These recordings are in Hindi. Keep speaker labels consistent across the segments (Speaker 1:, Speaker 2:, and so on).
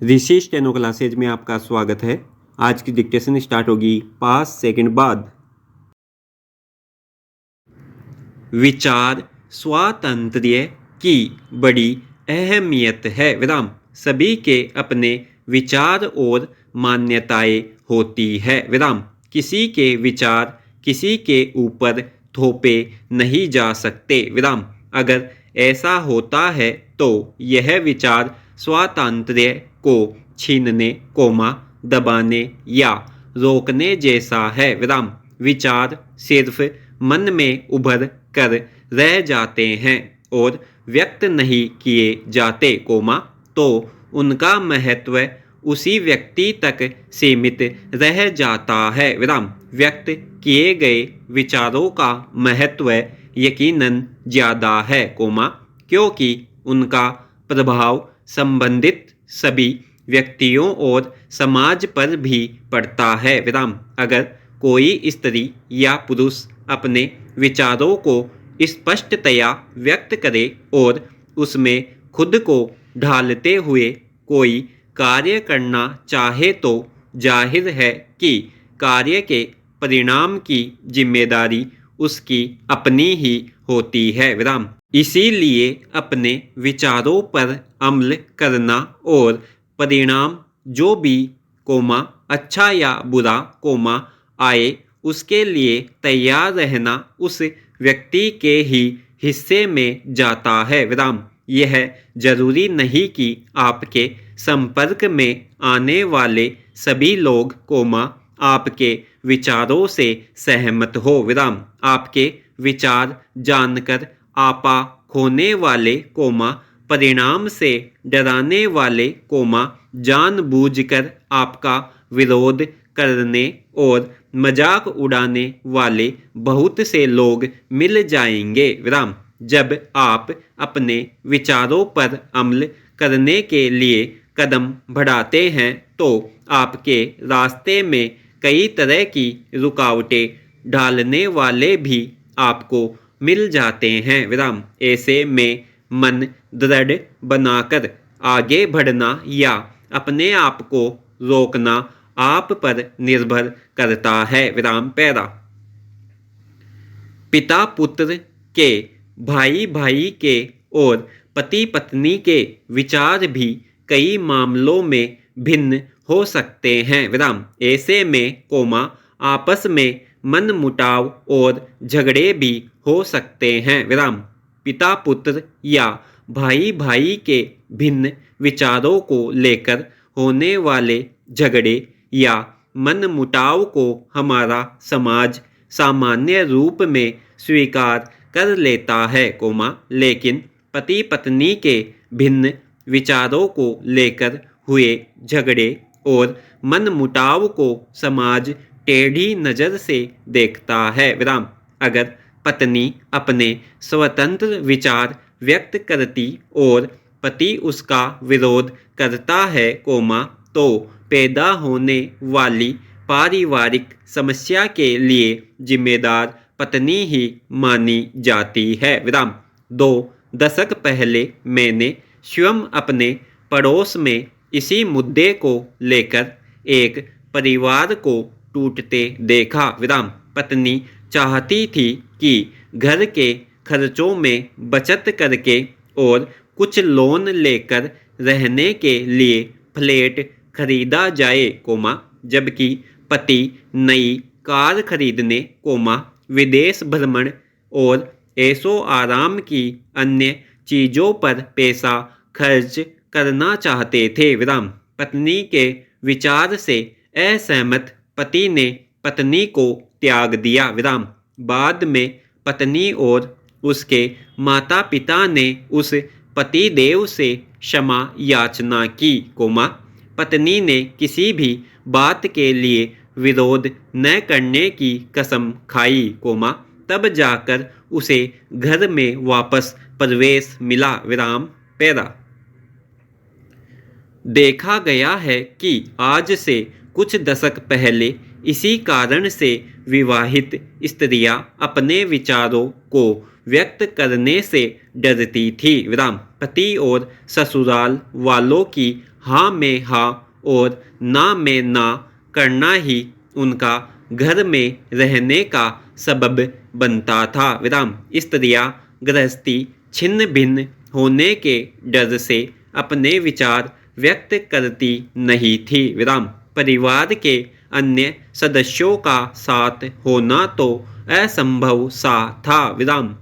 Speaker 1: ऋषि स्टेनो क्लासेज में आपका स्वागत है। आज की डिक्टेशन स्टार्ट होगी 5 सेकंड बाद। विचार स्वातंत्र्य की बड़ी अहमियत है। विराम। सभी के अपने विचार और मान्यताएं होती है। विराम। किसी के विचार किसी के ऊपर थोपे नहीं जा सकते। विराम। अगर ऐसा होता है तो यह विचार स्वातंत्र्य को छीनने, दबाने या रोकने जैसा है। विराम। विचार सिर्फ मन में उभर कर रह जाते हैं और व्यक्त नहीं किए जाते, तो उनका महत्व उसी व्यक्ति तक सीमित रह जाता है। विराम। व्यक्त किए गए विचारों का महत्व यकीनन ज़्यादा है, क्योंकि उनका प्रभाव संबंधित सभी व्यक्तियों और समाज पर भी पड़ता है। विराम। अगर कोई स्त्री या पुरुष अपने विचारों को स्पष्टतया व्यक्त करे और उसमें खुद को ढालते हुए कोई कार्य करना चाहे तो जाहिर है कि कार्य के परिणाम की जिम्मेदारी उसकी अपनी ही होती है। विराम। इसीलिए अपने विचारों पर अमल करना और परिणाम जो भी अच्छा या बुरा आए उसके लिए तैयार रहना उस व्यक्ति के ही हिस्से में जाता है। विराम। यह जरूरी नहीं कि आपके संपर्क में आने वाले सभी लोग आपके विचारों से सहमत हो। विराम। आपके विचार जानकर आपा खोने वाले परिणाम से डराने वाले जानबूझकर आपका विरोध करने और मजाक उड़ाने वाले बहुत से लोग मिल जाएंगे। विराम। जब आप अपने विचारों पर अमल करने के लिए कदम बढ़ाते हैं तो आपके रास्ते में कई तरह की रुकावटें डालने वाले भी आपको मिल जाते हैं। विराम। ऐसे में मन दृढ़ बनाकर आगे बढ़ना या अपने आप को रोकना आप पर निर्भर करता है। विराम। पैरा। पिता पुत्र के, भाई भाई के और पति पत्नी के विचार भी कई मामलों में भिन्न हो सकते हैं। विराम। ऐसे में आपस में मनमुटाव और झगड़े भी हो सकते हैं। विराम। पिता पुत्र या भाई भाई के भिन्न विचारों को लेकर होने वाले झगड़े या मनमुटाव को हमारा समाज सामान्य रूप में स्वीकार कर लेता है, लेकिन पति पत्नी के भिन्न विचारों को लेकर हुए झगड़े और मनमुटाव को समाज टेढ़ी नज़र से देखता है। विराम। अगर पत्नी अपने स्वतंत्र विचार व्यक्त करती और पति उसका विरोध करता है, तो पैदा होने वाली पारिवारिक समस्या के लिए जिम्मेदार पत्नी ही मानी जाती है। विराम। 2 दशक पहले मैंने स्वयं अपने पड़ोस में इसी मुद्दे को लेकर एक परिवार को टूटते देखा। विराम। पत्नी चाहती थी कि घर के खर्चों में बचत करके और कुछ लोन लेकर रहने के लिए फ्लैट खरीदा जाए, जबकि पति नई कार खरीदने, विदेश भ्रमण और ऐशो आराम की अन्य चीज़ों पर पैसा खर्च करना चाहते थे। विराम। पत्नी के विचार से असहमत पति ने पत्नी को त्याग दिया। विराम। बाद में पत्नी और उसके माता पिता ने उस पतिदेव से क्षमा याचना की, पत्नी ने किसी भी बात के लिए विरोध न करने की कसम खाई, तब जाकर उसे घर में वापस प्रवेश मिला। विराम। पैरा। देखा गया है कि आज से कुछ दशक पहले इसी कारण से विवाहित स्त्रियां अपने विचारों को व्यक्त करने से डरती थी। विराम। पति और ससुराल वालों की हाँ में हाँ और ना में ना करना ही उनका घर में रहने का सबब बनता था। विराम। स्त्रियां गृहस्थी छिन्न भिन्न होने के डर से अपने विचार व्यक्त करती नहीं थी। विराम। परिवार के अन्य सदस्यों का साथ होना तो असंभव सा था। विराम।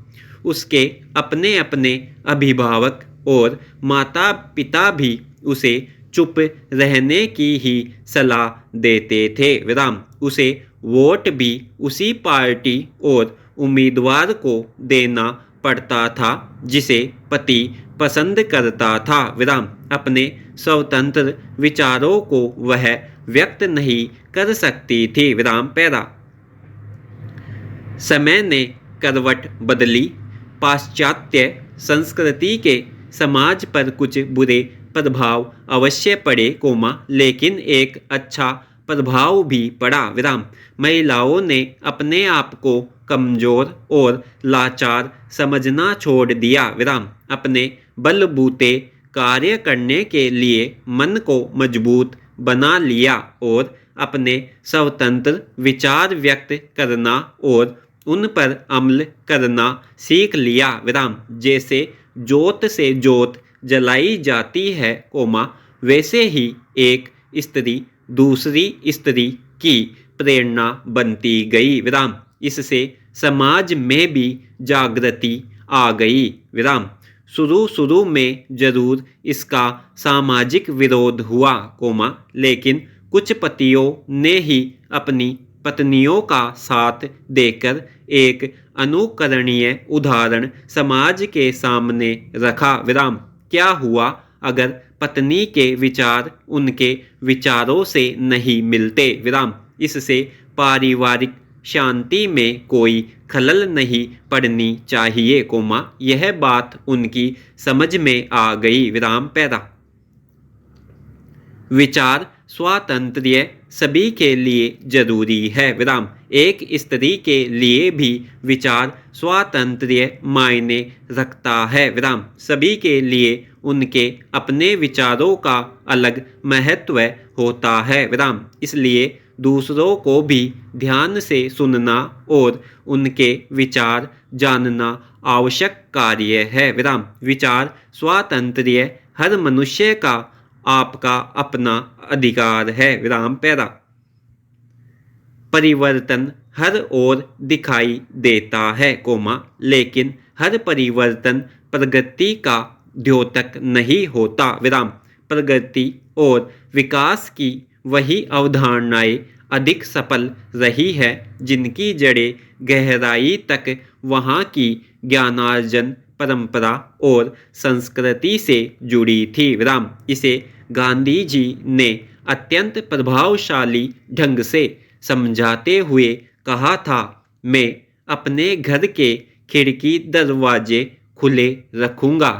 Speaker 1: उसके अपने अपने अभिभावक और माता पिता भी उसे चुप रहने की ही सलाह देते थे। विराम। उसे वोट भी उसी पार्टी और उम्मीदवार को देना पड़ता था जिसे पति पसंद करता था। विराम। अपने स्वतंत्र विचारों को वह व्यक्त नहीं कर सकती थी। विराम। पैरा। समय ने करवट बदली। पाश्चात्य संस्कृति के समाज पर कुछ बुरे प्रभाव अवश्य पड़े, लेकिन एक अच्छा प्रभाव भी पड़ा। विराम। महिलाओं ने अपने आप को कमजोर और लाचार समझना छोड़ दिया। विराम। अपने बलबूते कार्य करने के लिए मन को मजबूत बना लिया और अपने स्वतंत्र विचार व्यक्त करना और उन पर अमल करना सीख लिया। विराम। जैसे जोत से जोत जलाई जाती है, वैसे ही एक स्त्री दूसरी स्त्री की प्रेरणा बनती गई। विराम। इससे समाज में भी जागृति आ गई। विराम। शुरू शुरू में जरूर इसका सामाजिक विरोध हुआ, लेकिन कुछ पतियों ने ही अपनी पत्नियों का साथ देकर एक अनुकरणीय उदाहरण समाज के सामने रखा। विराम। क्या हुआ अगर पत्नी के विचार उनके विचारों से नहीं मिलते? विराम। इससे पारिवारिक शांति में कोई खलल नहीं पड़नी चाहिए, यह बात उनकी समझ में आ गई। विराम। पैदा। विचार स्वातंत्र्य सभी के लिए जरूरी है। विराम। एक स्त्री के लिए भी विचार स्वातंत्र्य मायने रखता है। विराम। सभी के लिए उनके अपने विचारों का अलग महत्व होता है। विराम। इसलिए दूसरों को भी ध्यान से सुनना और उनके विचार जानना आवश्यक कार्य है। विराम। विचार स्वातंत्र्य हर मनुष्य का आपका अपना अधिकार है। विराम। पैरा। परिवर्तन हर ओर दिखाई देता है, लेकिन हर परिवर्तन प्रगति का द्योतक नहीं होता। विराम। प्रगति और विकास की वही अवधारणाएं अधिक सफल रही है जिनकी जड़ें गहराई तक वहाँ की ज्ञानार्जन परंपरा और संस्कृति से जुड़ी थी। विराम। इसे गांधी जी ने अत्यंत प्रभावशाली ढंग से समझाते हुए कहा था, मैं अपने घर के खिड़की दरवाजे खुले रखूँगा,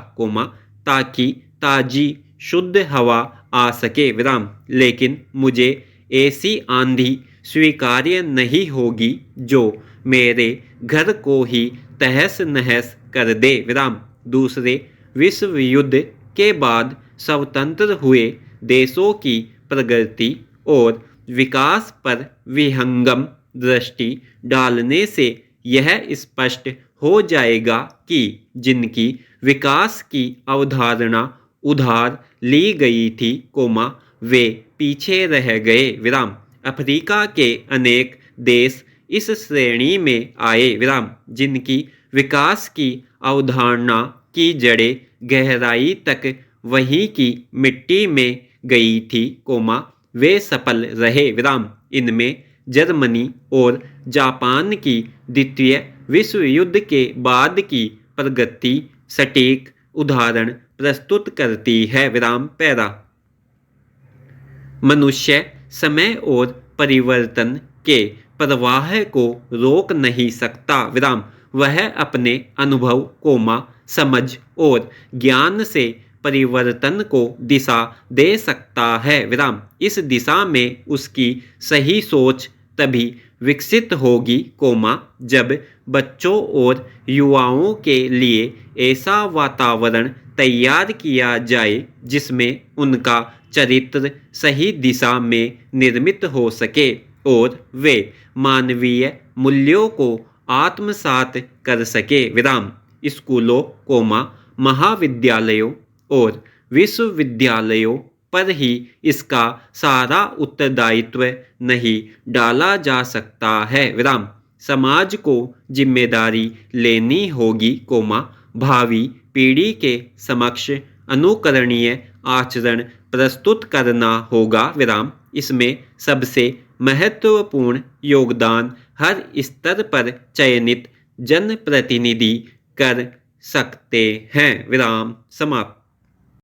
Speaker 1: ताकि ताजी शुद्ध हवा आ सके। विराम। लेकिन मुझे ऐसी आंधी स्वीकार्य नहीं होगी जो मेरे घर को ही तहस नहस कर दे। विराम। दूसरे विश्व युद्ध के बाद स्वतंत्र हुए देशों की प्रगति और विकास पर विहंगम दृष्टि डालने से यह स्पष्ट हो जाएगा कि जिनकी विकास की अवधारणा उधार ली गई थी, वे पीछे रह गए। विराम। अफ्रीका के अनेक देश इस श्रेणी में आए, विराम, जिनकी विकास की अवधारणा की जड़ें गहराई तक वहीं की मिट्टी में गई थी, वे सफल रहे। विराम। इनमें जर्मनी और जापान की द्वितीय विश्व युद्ध के बाद की प्रगति सटीक उदाहरण प्रस्तुत करती है। विराम। पैरा। मनुष्य समय और परिवर्तन के प्रवाह को रोक नहीं सकता। विराम। वह अपने अनुभव, समझ और ज्ञान से परिवर्तन को दिशा दे सकता है। विराम। इस दिशा में उसकी सही सोच तभी विकसित होगी, जब बच्चों और युवाओं के लिए ऐसा वातावरण तैयार किया जाए जिसमें उनका चरित्र सही दिशा में निर्मित हो सके और वे मानवीय मूल्यों को आत्मसात कर सके। विराम। स्कूलों कोमा महाविद्यालयों और विश्वविद्यालयों पर ही इसका सारा उत्तरदायित्व नहीं डाला जा सकता है। विराम। समाज को जिम्मेदारी लेनी होगी कोमा भावी पीढ़ी के समक्ष अनुकरणीय आचरण प्रस्तुत करना होगा। विराम। इसमें सबसे महत्वपूर्ण योगदान हर स्तर पर चयनित जनप्रतिनिधि कर सकते हैं। विराम समाप्त।